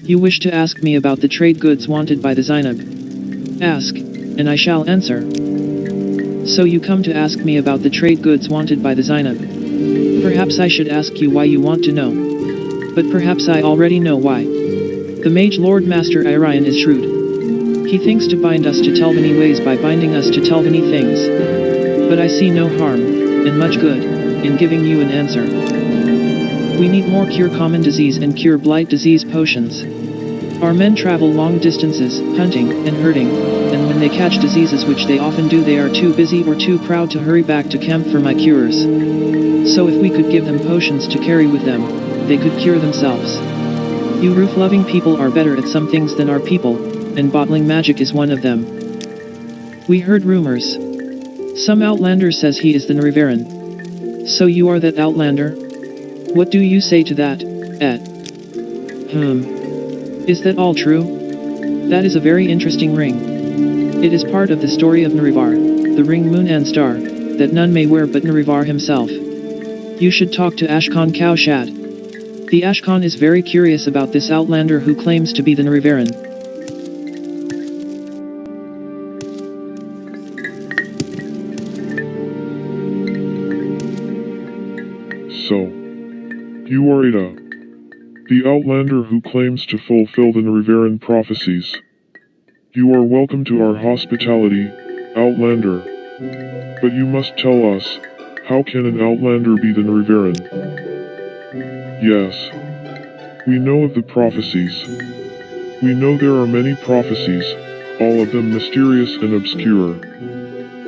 You wish to ask me about the trade goods wanted by the Zainab. Ask, and I shall answer. So you come to ask me about the trade goods wanted by the Zainab. Perhaps I should ask you why you want to know. But perhaps I already know why. The Mage Lord Master Irion is shrewd. He thinks to bind us to Telvanni ways by binding us to Telvanni things. But I see no harm, and much good, in giving you an answer. We need more cure common disease and cure blight disease potions. Our men travel long distances, hunting and herding, and when they catch diseases, which they often do, they are too busy or too proud to hurry back to camp for my cures. So if we could give them potions to carry with them, they could cure themselves. You roof-loving people are better at some things than our people, and bottling magic is one of them. We heard rumors. Some outlander says he is the Nerevarine. So you are that outlander? What do you say to that, Ed? Is that all true? That is a very interesting ring. It is part of the story of Nerevar, the ring moon and star, that none may wear but Nerevar himself. You should talk to Ashkan Cowshad. The Ashkan is very curious about this outlander who claims to be the Nerevarine. So, you are Ada, the outlander who claims to fulfill the Nerevarine prophecies. You are welcome to our hospitality, outlander. But you must tell us, how can an outlander be the Nerevarine? Yes. We know of the prophecies. We know there are many prophecies, all of them mysterious and obscure.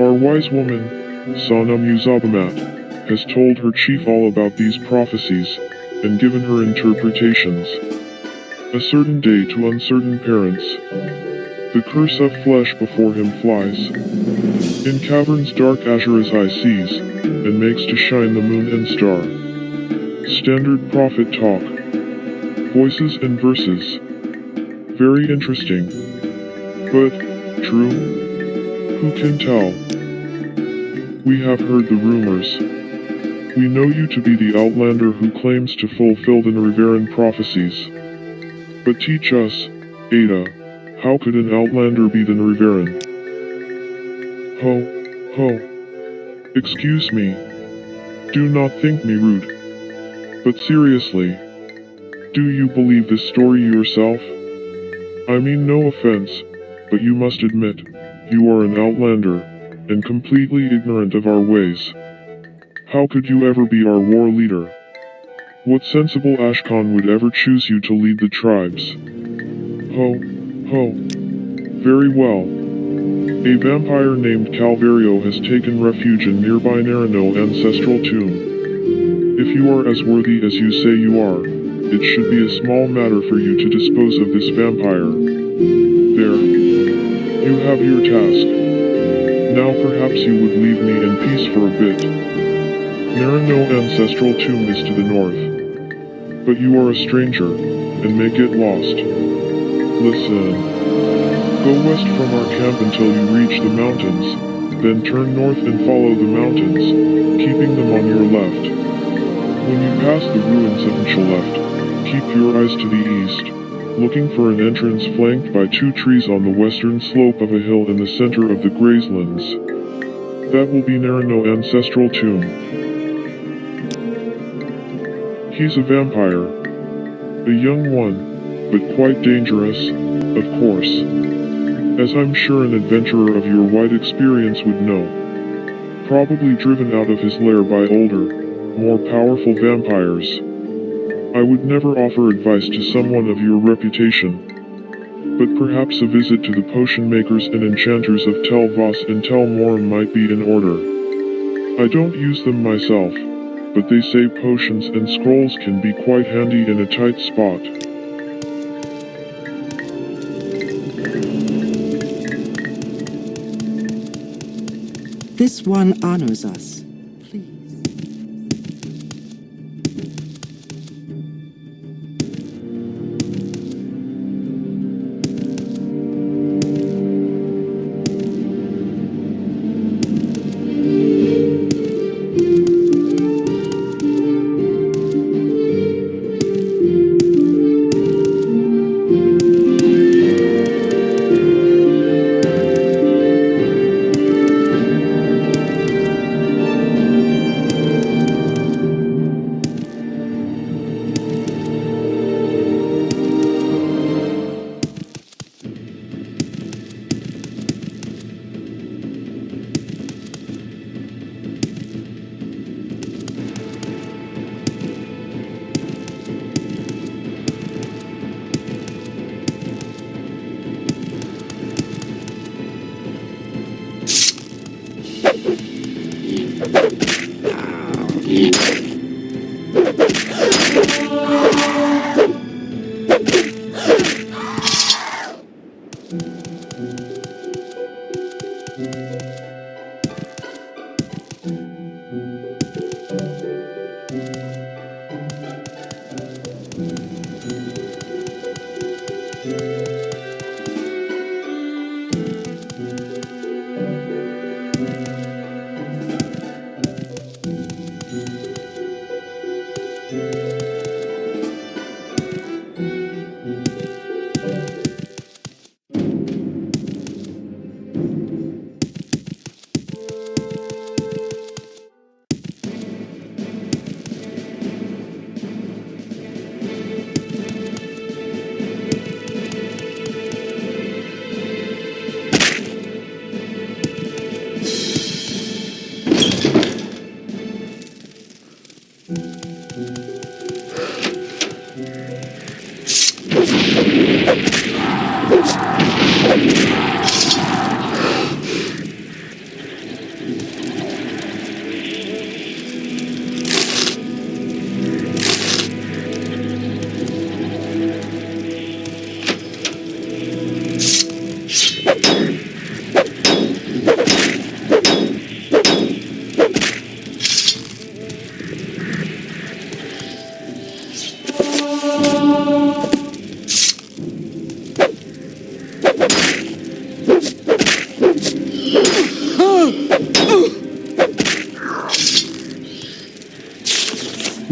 Our wise woman, Sanam Yuzabamat, has told her chief all about these prophecies, and given her interpretations. A certain day to uncertain parents. The curse of flesh before him flies. In caverns dark Azura's eye sees, and makes to shine the moon and star. Standard prophet talk. Voices and verses. Very interesting. But, true? Who can tell? We have heard the rumors. We know you to be the outlander who claims to fulfill the Nerevarine prophecies. But teach us, Ada, how could an outlander be the Nerevarine? Ho. Excuse me. Do not think me rude. But seriously, do you believe this story yourself? I mean no offense, but you must admit, you are an outlander, and completely ignorant of our ways. How could you ever be our war leader? What sensible Ashkan would ever choose you to lead the tribes? Ho. Very well. A vampire named Calvario has taken refuge in nearby Nerino ancestral tomb. If you are as worthy as you say you are, it should be a small matter for you to dispose of this vampire. There. You have your task. Now perhaps you would leave me in peace for a bit. Nerino ancestral tomb is to the north. But you are a stranger, and may get lost. Listen. Go west from our camp until you reach the mountains, then turn north and follow the mountains, keeping them on your left. When you pass the ruins of your left, keep your eyes to the east, looking for an entrance flanked by 2 trees on the western slope of a hill in the center of the grazelands. That will be Nerino ancestral tomb. He's a vampire. A young one, but quite dangerous, of course. As I'm sure an adventurer of your wide experience would know. Probably driven out of his lair by older, more powerful vampires. I would never offer advice to someone of your reputation. But perhaps a visit to the potion makers and enchanters of Tel Voss and Tel Morum might be in order. I don't use them myself, but they say potions and scrolls can be quite handy in a tight spot. This one honors us. Please.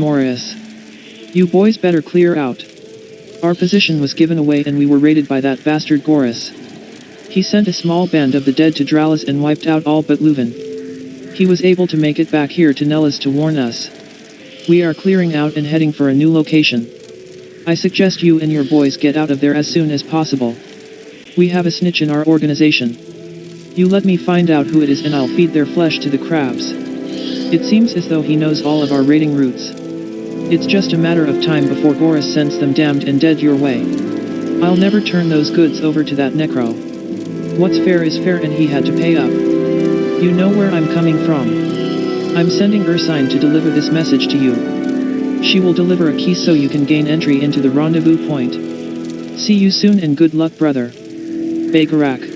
Morris. You boys better clear out. Our position was given away and we were raided by that bastard Goris. He sent a small band of the dead to Dralis and wiped out all but Leuven. He was able to make it back here to Nellis to warn us. We are clearing out and heading for a new location. I suggest you and your boys get out of there as soon as possible. We have a snitch in our organization. You let me find out who it is and I'll feed their flesh to the crabs. It seems as though he knows all of our raiding routes. It's just a matter of time before Goris sends them damned and dead your way. I'll never turn those goods over to that necro. What's fair is fair and he had to pay up. You know where I'm coming from. I'm sending Ursine to deliver this message to you. She will deliver a key so you can gain entry into the rendezvous point. See you soon and good luck, brother. Bakarak.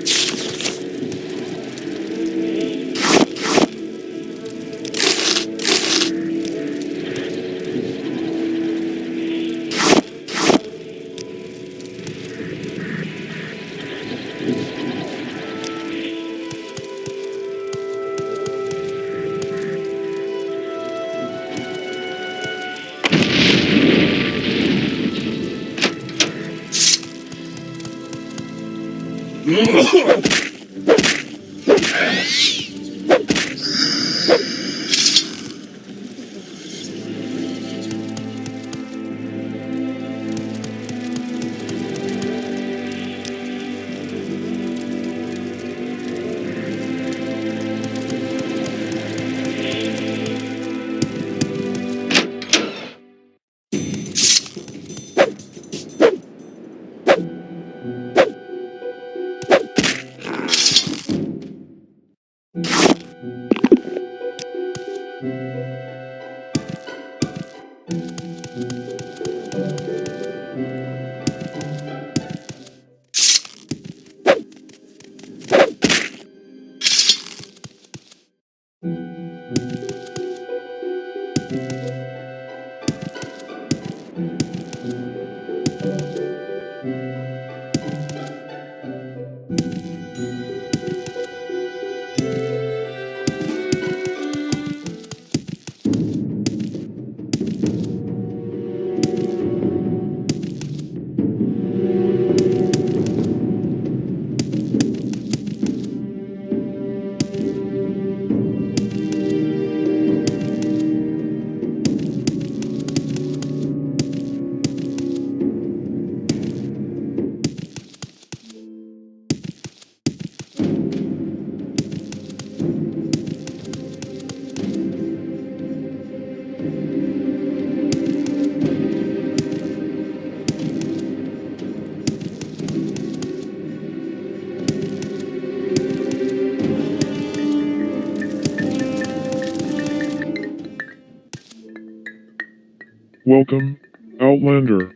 Welcome, Outlander.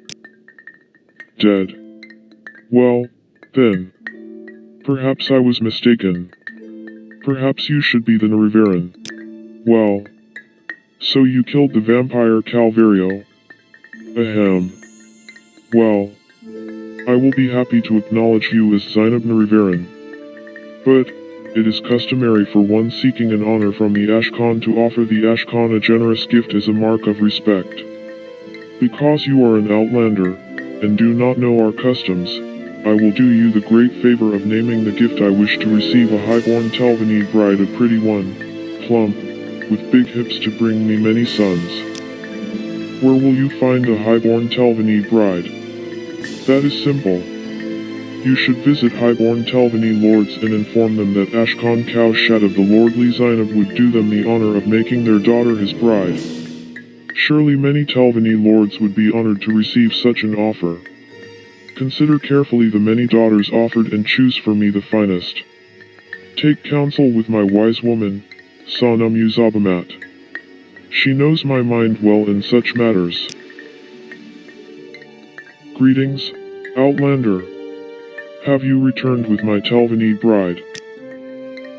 Dead. Well, then. Perhaps I was mistaken. Perhaps you should be the Nerevarine. Well. So you killed the vampire Calvario. Ahem. Well. I will be happy to acknowledge you as Zainab Nerevarine. But, it is customary for one seeking an honor from the Ashkan to offer the Ashkan a generous gift as a mark of respect. Because you are an outlander, and do not know our customs, I will do you the great favor of naming the gift I wish to receive, a highborn Telvanid bride, a pretty one, plump, with big hips to bring me many sons. Where will you find a highborn Telvanid bride? That is simple. You should visit highborn Telvanid lords and inform them that Ashkan Kowshat of the lordly Zainab would do them the honor of making their daughter his bride. Surely many Telvanid lords would be honored to receive such an offer. Consider carefully the many daughters offered and choose for me the finest. Take counsel with my wise woman, Sanam Uzabamat. She knows my mind well in such matters. Greetings, Outlander. Have you returned with my Telvanid bride?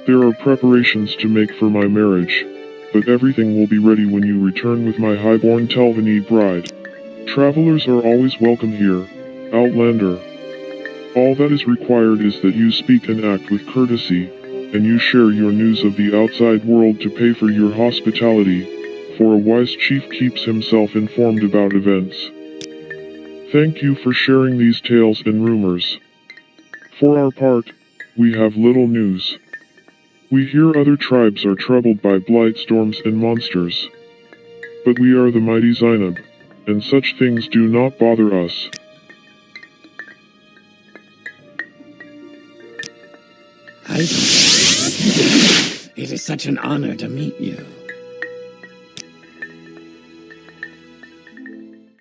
There are preparations to make for my marriage, but everything will be ready when you return with my highborn Telvanid bride. Travelers are always welcome here, Outlander. All that is required is that you speak and act with courtesy, and you share your news of the outside world to pay for your hospitality, for a wise chief keeps himself informed about events. Thank you for sharing these tales and rumors. For our part, we have little news. We hear other tribes are troubled by blight storms and monsters. But we are the mighty Zainab, and such things do not bother us. It is such an honor to meet you.